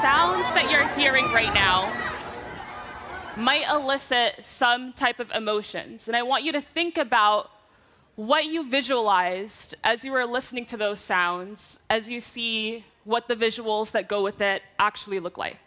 sounds that you're hearing right now might elicit some type of emotions. And I want you to think about what you visualized as you were listening to those sounds, as you see what the visuals that go with it actually look like.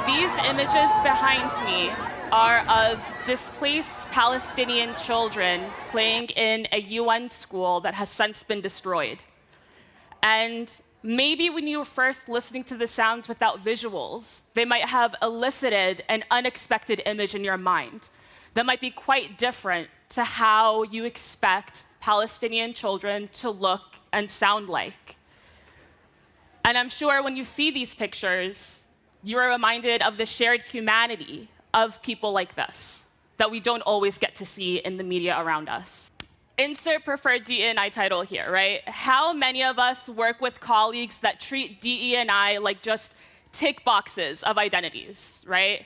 These images behind me are of displaced Palestinian children playing in a UN school that has since been destroyed. And maybe when you were first listening to the sounds without visuals, they might have elicited an unexpected image in your mind that might be quite different to how you expect Palestinian children to look and sound like. And I'm sure when you see these pictures, you are reminded of the shared humanity of people like this that we don't always get to see in the media around us. Insert preferred DE&I title here, right? How many of us work with colleagues that treat DE&I like just tick boxes of identities, right?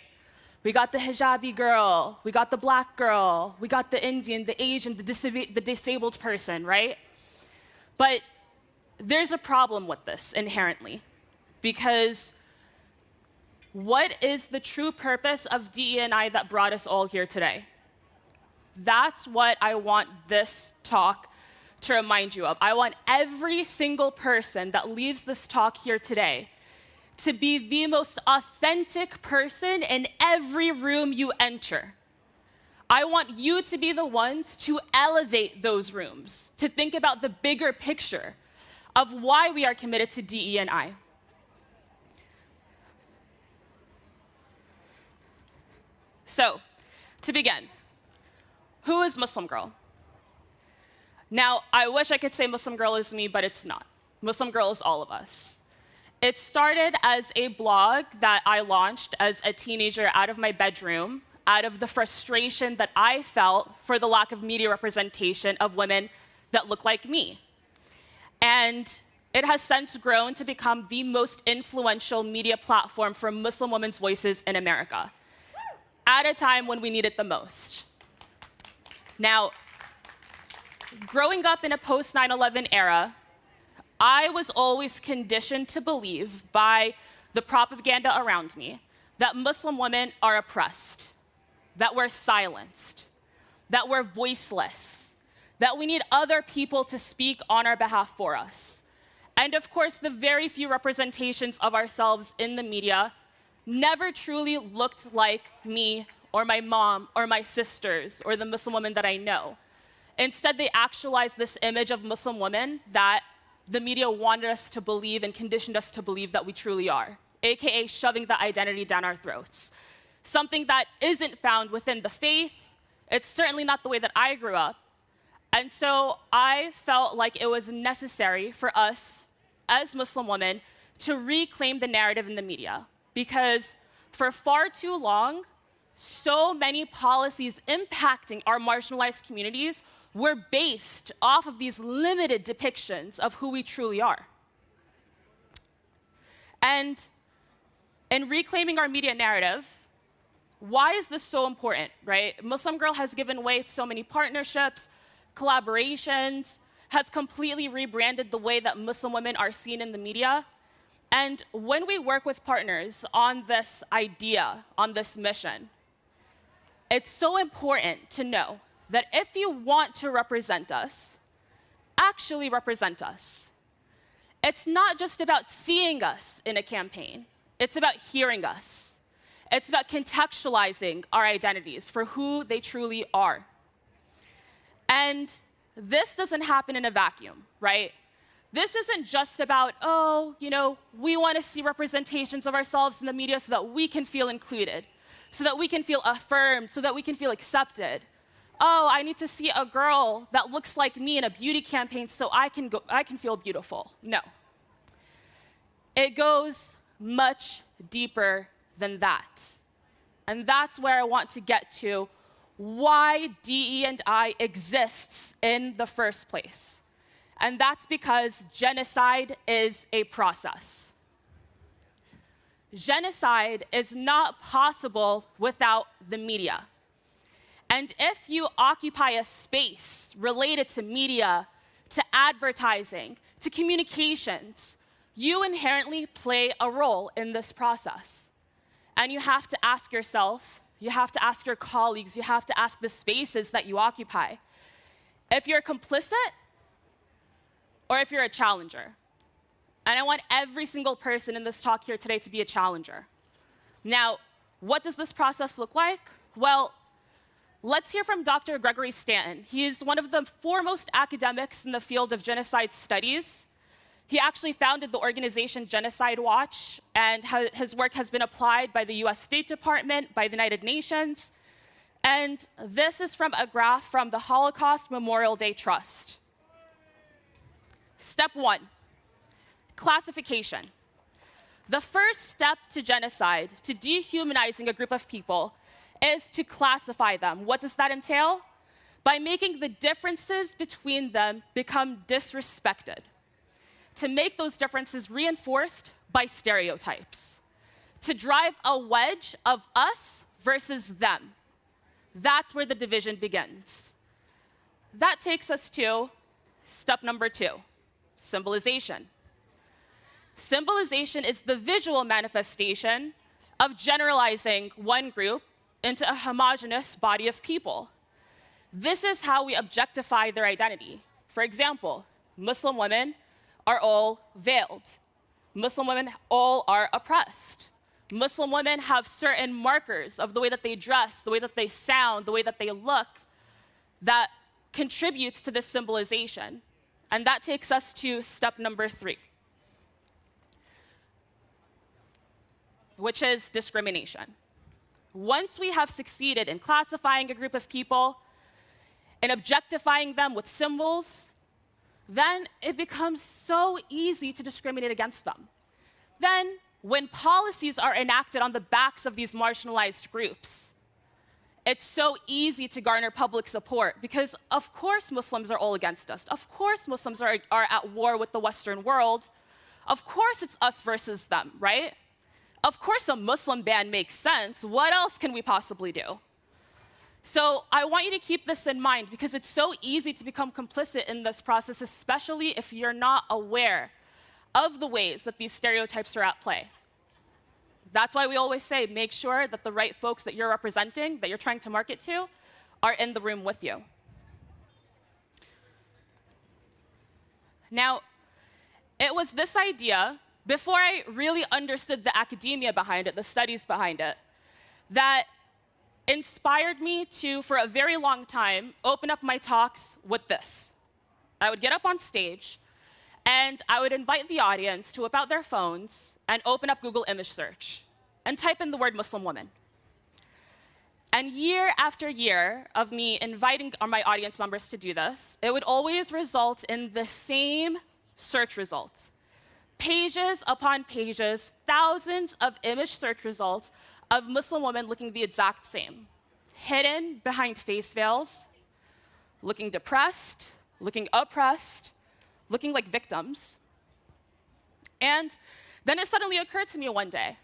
We got the hijabi girl, we got the black girl, we got the Indian, the Asian, the disabled person, right? But there's a problem with this inherently, because what is the true purpose of DE&I that brought us all here today? That's what I want this talk to remind you of. I want every single person that leaves this talk here today to be the most authentic person in every room you enter. I want you to be the ones to elevate those rooms, to think about the bigger picture of why we are committed to DE&I. So, to begin, who is Muslim Girl? Now, I wish I could say Muslim Girl is me, but it's not. Muslim Girl is all of us. It started as a blog that I launched as a teenager out of my bedroom, out of the frustration that I felt for the lack of media representation of women that look like me. And it has since grown to become the most influential media platform for Muslim women's voices in America, at a time when we need it the most. Now, growing up in a post-9/11 era, I was always conditioned to believe by the propaganda around me that Muslim women are oppressed, that we're silenced, that we're voiceless, that we need other people to speak on our behalf for us. And of course, the very few representations of ourselves in the media never truly looked like me or my mom or my sisters or the Muslim women that I know. Instead, they actualized this image of Muslim women that the media wanted us to believe and conditioned us to believe that we truly are, aka shoving the identity down our throats. Something that isn't found within the faith. It's certainly not the way that I grew up. And so I felt like it was necessary for us as Muslim women to reclaim the narrative in the media. Because for far too long, so many policies impacting our marginalized communities were based off of these limited depictions of who we truly are. And in reclaiming our media narrative, why is this so important, right? Muslim Girl has given way to so many partnerships, collaborations, has completely rebranded the way that Muslim women are seen in the media. And when we work with partners on this idea, on this mission, it's so important to know that if you want to represent us, actually represent us. It's not just about seeing us in a campaign. It's about hearing us. It's about contextualizing our identities for who they truly are. And this doesn't happen in a vacuum, right? This isn't just about, oh, we want to see representations of ourselves in the media so that we can feel included, so that we can feel affirmed, so that we can feel accepted. Oh, I need to see a girl that looks like me in a beauty campaign so I can feel beautiful. No. It goes much deeper than that. And that's where I want to get to why DE&I exists in the first place. And that's because genocide is a process. Genocide is not possible without the media. And if you occupy a space related to media, to advertising, to communications, you inherently play a role in this process. And you have to ask yourself, you have to ask your colleagues, you have to ask the spaces that you occupy, if you're complicit or if you're a challenger. And I want every single person in this talk here today to be a challenger. Now, what does this process look like? Well, let's hear from Dr. Gregory Stanton. He is one of the foremost academics in the field of genocide studies. He actually founded the organization Genocide Watch, and his work has been applied by the US State Department, by the United Nations. And this is from a graph from the Holocaust Memorial Day Trust. Step 1, classification. The first step to genocide, to dehumanizing a group of people, is to classify them. What does that entail? By making the differences between them become disrespected. To make those differences reinforced by stereotypes. To drive a wedge of us versus them. That's where the division begins. That takes us to step number 2, symbolization. Symbolization is the visual manifestation of generalizing one group into a homogeneous body of people. This is how we objectify their identity. For example, Muslim women are all veiled. Muslim women all are oppressed. Muslim women have certain markers of the way that they dress, the way that they sound, the way that they look, that contributes to this symbolization. And that takes us to step number 3, which is discrimination. Once we have succeeded in classifying a group of people and objectifying them with symbols, then it becomes so easy to discriminate against them. Then, when policies are enacted on the backs of these marginalized groups, it's so easy to garner public support because, of course, Muslims are all against us. Of course, Muslims are at war with the Western world. Of course, it's us versus them, right? Of course, a Muslim ban makes sense. What else can we possibly do? So I want you to keep this in mind because it's so easy to become complicit in this process, especially if you're not aware of the ways that these stereotypes are at play. That's why we always say, make sure that the right folks that you're representing, that you're trying to market to, are in the room with you. Now, it was this idea, before I really understood the academia behind it, the studies behind it, that inspired me to, for a very long time, open up my talks with this. I would get up on stage, and I would invite the audience to whip out their phones and open up Google image search and type in the word Muslim woman. And year after year of me inviting my audience members to do this, it would always result in the same search results. Pages upon pages, thousands of image search results of Muslim women looking the exact same. Hidden behind face veils, looking depressed, looking oppressed, looking like victims. And then it suddenly occurred to me one day,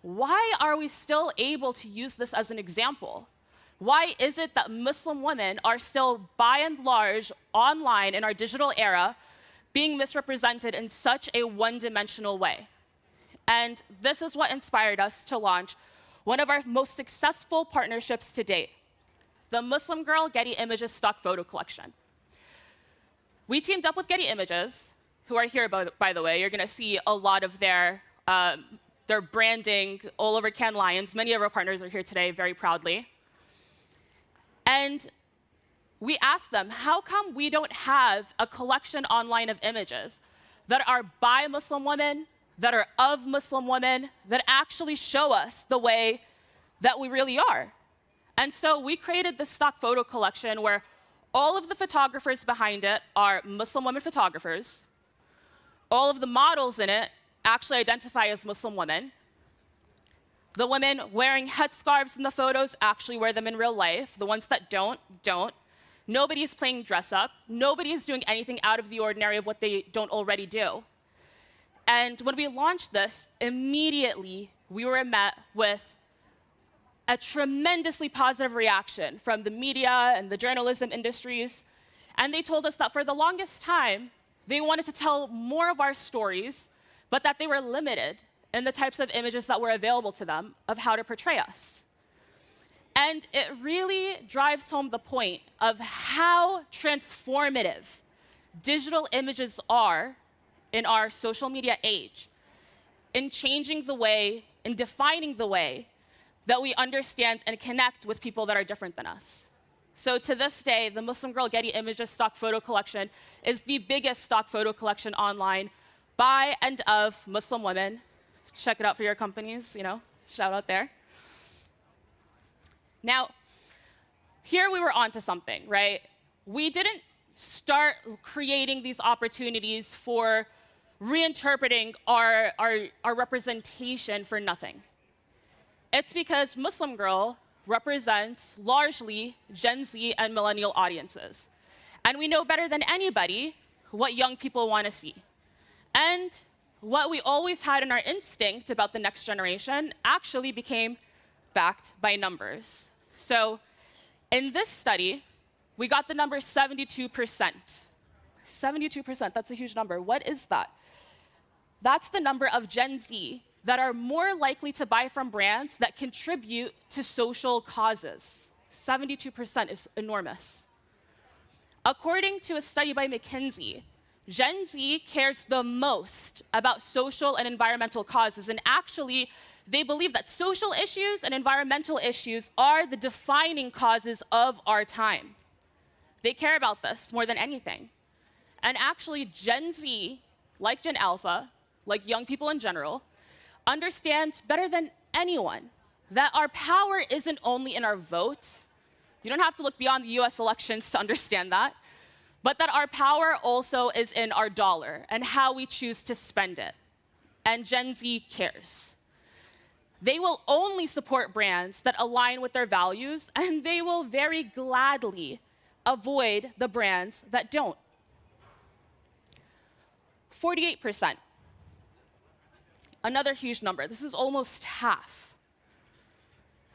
why are we still able to use this as an example? Why is it that Muslim women are still, by and large, online in our digital era, being misrepresented in such a one-dimensional way? And this is what inspired us to launch one of our most successful partnerships to date, the Muslim Girl Getty Images stock photo collection. We teamed up with Getty Images, who are here, by the way. You're going to see a lot of their branding all over Cannes Lions. Many of our partners are here today, very proudly. And we asked them, how come we don't have a collection online of images that are by Muslim women, that are of Muslim women, that actually show us the way that we really are. And so we created this stock photo collection where all of the photographers behind it are Muslim women photographers. All of the models in it actually identify as Muslim women. The women wearing headscarves in the photos actually wear them in real life. The ones that don't. Nobody is playing dress up. Nobody is doing anything out of the ordinary of what they don't already do. And when we launched this, immediately we were met with a tremendously positive reaction from the media and the journalism industries. And they told us that for the longest time, they wanted to tell more of our stories, but that they were limited in the types of images that were available to them of how to portray us. And it really drives home the point of how transformative digital images are in our social media age, in changing the way, in defining the way that we understand and connect with people that are different than us. So to this day, the Muslim Girl Getty Images stock photo collection is the biggest stock photo collection online by and of Muslim women. Check it out for your companies, shout out there. Now, here we were onto something, right? We didn't start creating these opportunities for reinterpreting our representation for nothing. It's because Muslim Girl represents largely Gen Z and millennial audiences. And we know better than anybody what young people want to see. And what we always had in our instinct about the next generation actually became backed by numbers. So in this study, we got the number 72%. 72%, that's a huge number. What is that? That's the number of Gen Z that are more likely to buy from brands that contribute to social causes. 72% is enormous. According to a study by McKinsey, Gen Z cares the most about social and environmental causes, and actually, they believe that social issues and environmental issues are the defining causes of our time. They care about this more than anything. And actually, Gen Z, like Gen Alpha, like young people in general, understand better than anyone that our power isn't only in our vote. You don't have to look beyond the US elections to understand that. But that our power also is in our dollar and how we choose to spend it. And Gen Z cares. They will only support brands that align with their values, and they will very gladly avoid the brands that don't. 48%. Another huge number. This is almost half.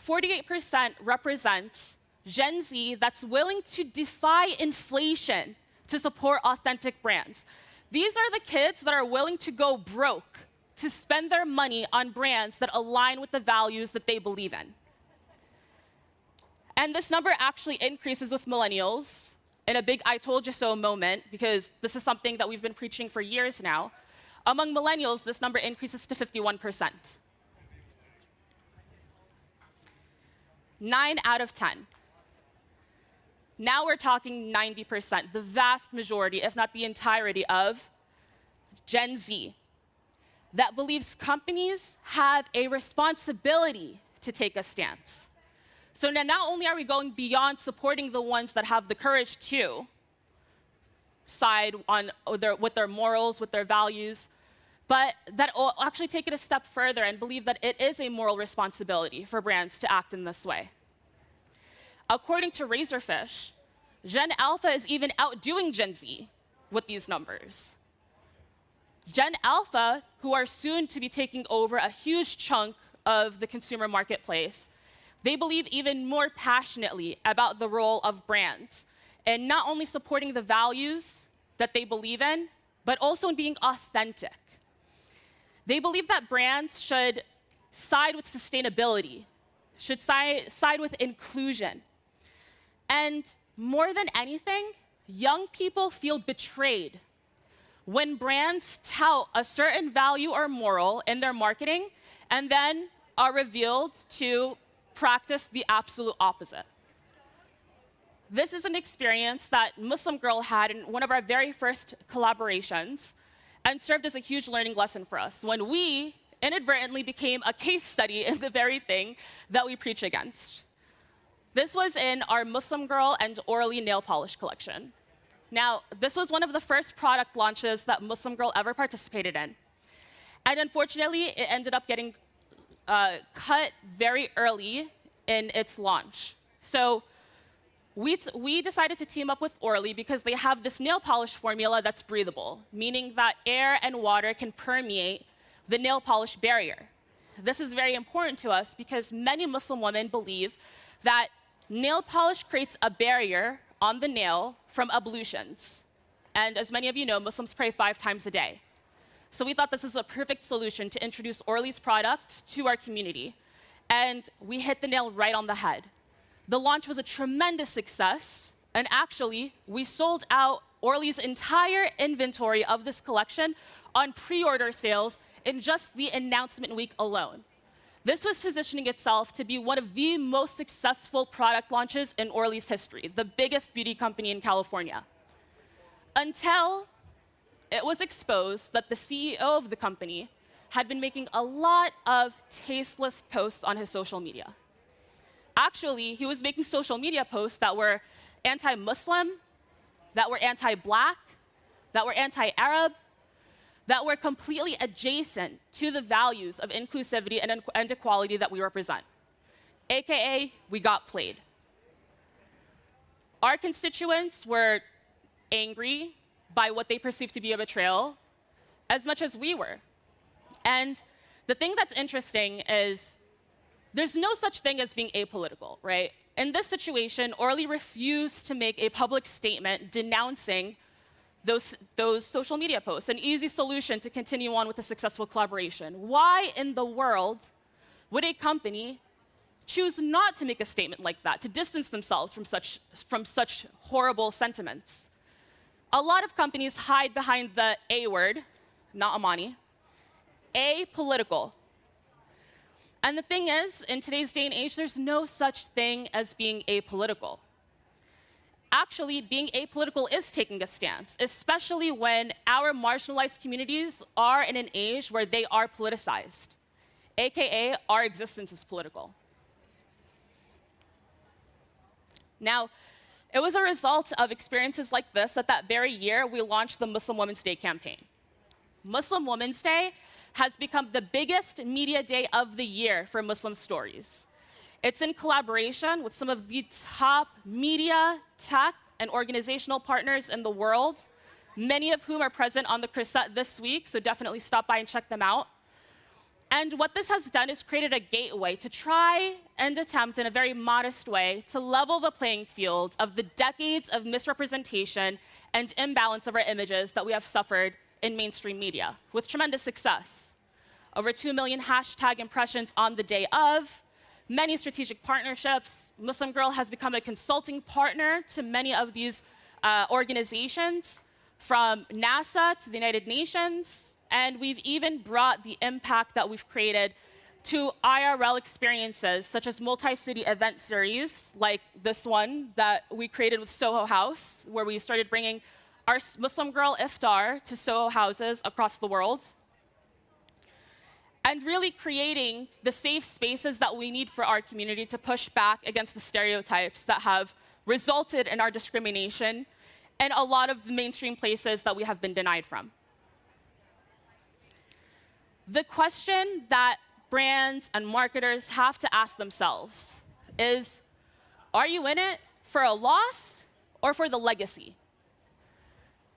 48% represents Gen Z that's willing to defy inflation to support authentic brands. These are the kids that are willing to go broke to spend their money on brands that align with the values that they believe in. And this number actually increases with millennials in a big I told you so moment, because this is something that we've been preaching for years now. Among millennials, this number increases to 51%. 9 out of 10. Now we're talking 90%, the vast majority, if not the entirety of Gen Z, that believes companies have a responsibility to take a stance. So now not only are we going beyond supporting the ones that have the courage to side on with their morals, with their values, but that will actually take it a step further and believe that it is a moral responsibility for brands to act in this way. According to Razorfish, Gen Alpha is even outdoing Gen Z with these numbers. Gen Alpha, who are soon to be taking over a huge chunk of the consumer marketplace, they believe even more passionately about the role of brands and not only supporting the values that they believe in, but also in being authentic. They believe that brands should side with sustainability, should side with inclusion. And more than anything, young people feel betrayed when brands tout a certain value or moral in their marketing and then are revealed to practice the absolute opposite. This is an experience that Muslim Girl had in one of our very first collaborations. and served as a huge learning lesson for us when we inadvertently became a case study in the very thing that we preach against. This was in our Muslim Girl and Orly nail polish collection. Now, this was one of the first product launches that Muslim Girl ever participated in. And unfortunately, it ended up getting cut very early in its launch. So we decided to team up with Orly because they have this nail polish formula that's breathable, meaning that air and water can permeate the nail polish barrier. This is very important to us because many Muslim women believe that nail polish creates a barrier on the nail from ablutions. And as many of you know, Muslims pray 5 times a day. So we thought this was a perfect solution to introduce Orly's products to our community. And we hit the nail right on the head. The launch was a tremendous success. And actually, we sold out Orly's entire inventory of this collection on pre-order sales in just the announcement week alone. This was positioning itself to be one of the most successful product launches in Orly's history, the biggest beauty company in California. Until it was exposed that the CEO of the company had been making a lot of tasteless posts on his social media. Actually, he was making social media posts that were anti-Muslim, that were anti-Black, that were anti-Arab, that were completely adjacent to the values of inclusivity and equality that we represent. AKA, we got played. Our constituents were angry by what they perceived to be a betrayal as much as we were. And the thing that's interesting is there's no such thing as being apolitical, right? In this situation, Orly refused to make a public statement denouncing those social media posts, an easy solution to continue on with a successful collaboration. Why in the world would a company choose not to make a statement like that, to distance themselves from such horrible sentiments? A lot of companies hide behind the A word, not Amani, apolitical. And the thing is, in today's day and age, there's no such thing as being apolitical. Actually, being apolitical is taking a stance, especially when our marginalized communities are in an age where they are politicized, AKA our existence is political. Now, it was a result of experiences like this that very year we launched the Muslim Women's Day campaign. Muslim Women's Day has become the biggest media day of the year for Muslim stories. It's in collaboration with some of the top media, tech, and organizational partners in the world, many of whom are present on the Crescent this week, so definitely stop by and check them out. And what this has done is created a gateway to try and attempt in a very modest way to level the playing field of the decades of misrepresentation and imbalance of our images that we have suffered in mainstream media, with tremendous success. Over 2 million hashtag impressions on the day of, many strategic partnerships. Muslim Girl has become a consulting partner to many of these organizations, from NASA to the United Nations, and we've even brought the impact that we've created to IRL experiences, such as multi-city event series, like this one that we created with Soho House, where we started bringing our Muslim Girl iftar to Soho houses across the world, and really creating the safe spaces that we need for our community to push back against the stereotypes that have resulted in our discrimination and a lot of the mainstream places that we have been denied from. The question that brands and marketers have to ask themselves is, are you in it for a loss or for the legacy?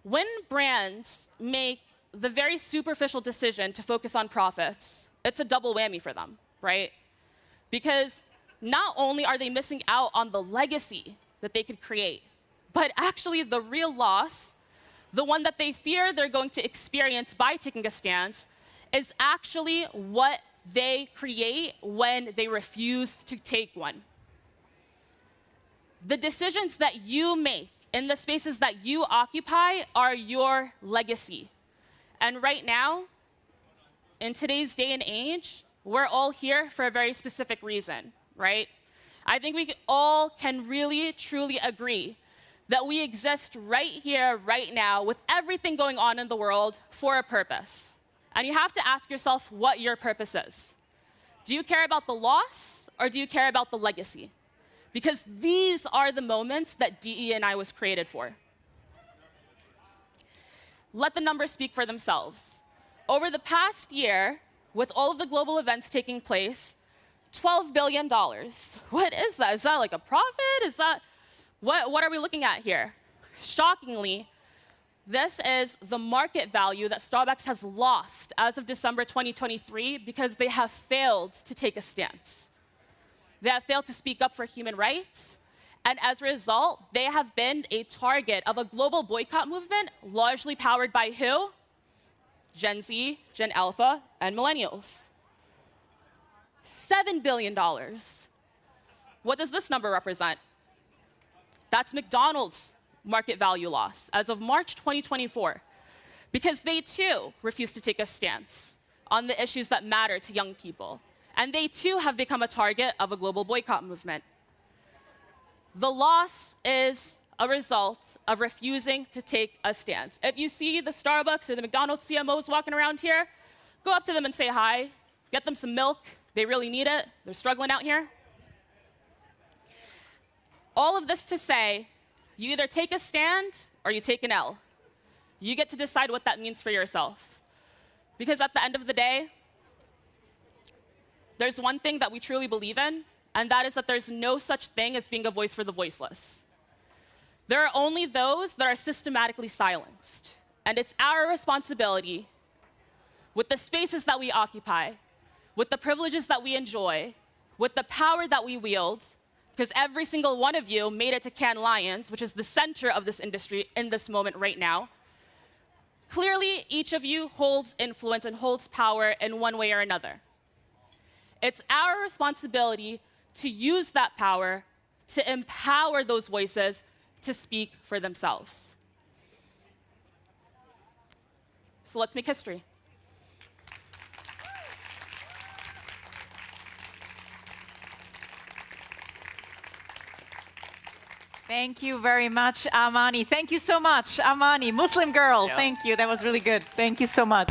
When brands make the very superficial decision to focus on profits, it's a double whammy for them, right? Because not only are they missing out on the legacy that they could create, but actually the real loss, the one that they fear they're going to experience by taking a stance, is actually what they create when they refuse to take one. The decisions that you make in the spaces that you occupy are your legacy. And right now, in today's day and age, we're all here for a very specific reason, right? I think we all can really, truly agree that we exist right here, right now, with everything going on in the world for a purpose. And you have to ask yourself what your purpose is. Do you care about the loss, or do you care about the legacy? Because these are the moments that DE&I was created for. Let the numbers speak for themselves. Over the past year, with all of the global events taking place, $12 billion. What is that? Is that like a profit? Is that, what are we looking at here? Shockingly, this is the market value that Starbucks has lost as of December 2023 because they have failed to take a stance. They have failed to speak up for human rights, and as a result, they have been a target of a global boycott movement largely powered by who? Gen Z, Gen Alpha, and millennials. $7 billion. What does this number represent? That's McDonald's market value loss as of March 2024, because they too refuse to take a stance on the issues that matter to young people. And they too have become a target of a global boycott movement. The loss is a result of refusing to take a stance. If you see the Starbucks or the McDonald's CMOs walking around here, go up to them and say hi, get them some milk. They really need it. They're struggling out here. All of this to say, you either take a stand or you take an L. You get to decide what that means for yourself. Because at the end of the day, there's one thing that we truly believe in, and that is that there's no such thing as being a voice for the voiceless. There are only those that are systematically silenced. And it's our responsibility, with the spaces that we occupy, with the privileges that we enjoy, with the power that we wield, because every single one of you made it to Cannes Lions, which is the center of this industry in this moment right now. Clearly, each of you holds influence and holds power in one way or another. It's our responsibility to use that power to empower those voices to speak for themselves. So let's make history. Thank you very much, Amani. Thank you so much, Amani, Muslim girl. Yeah. Thank you. That was really good. Thank you so much.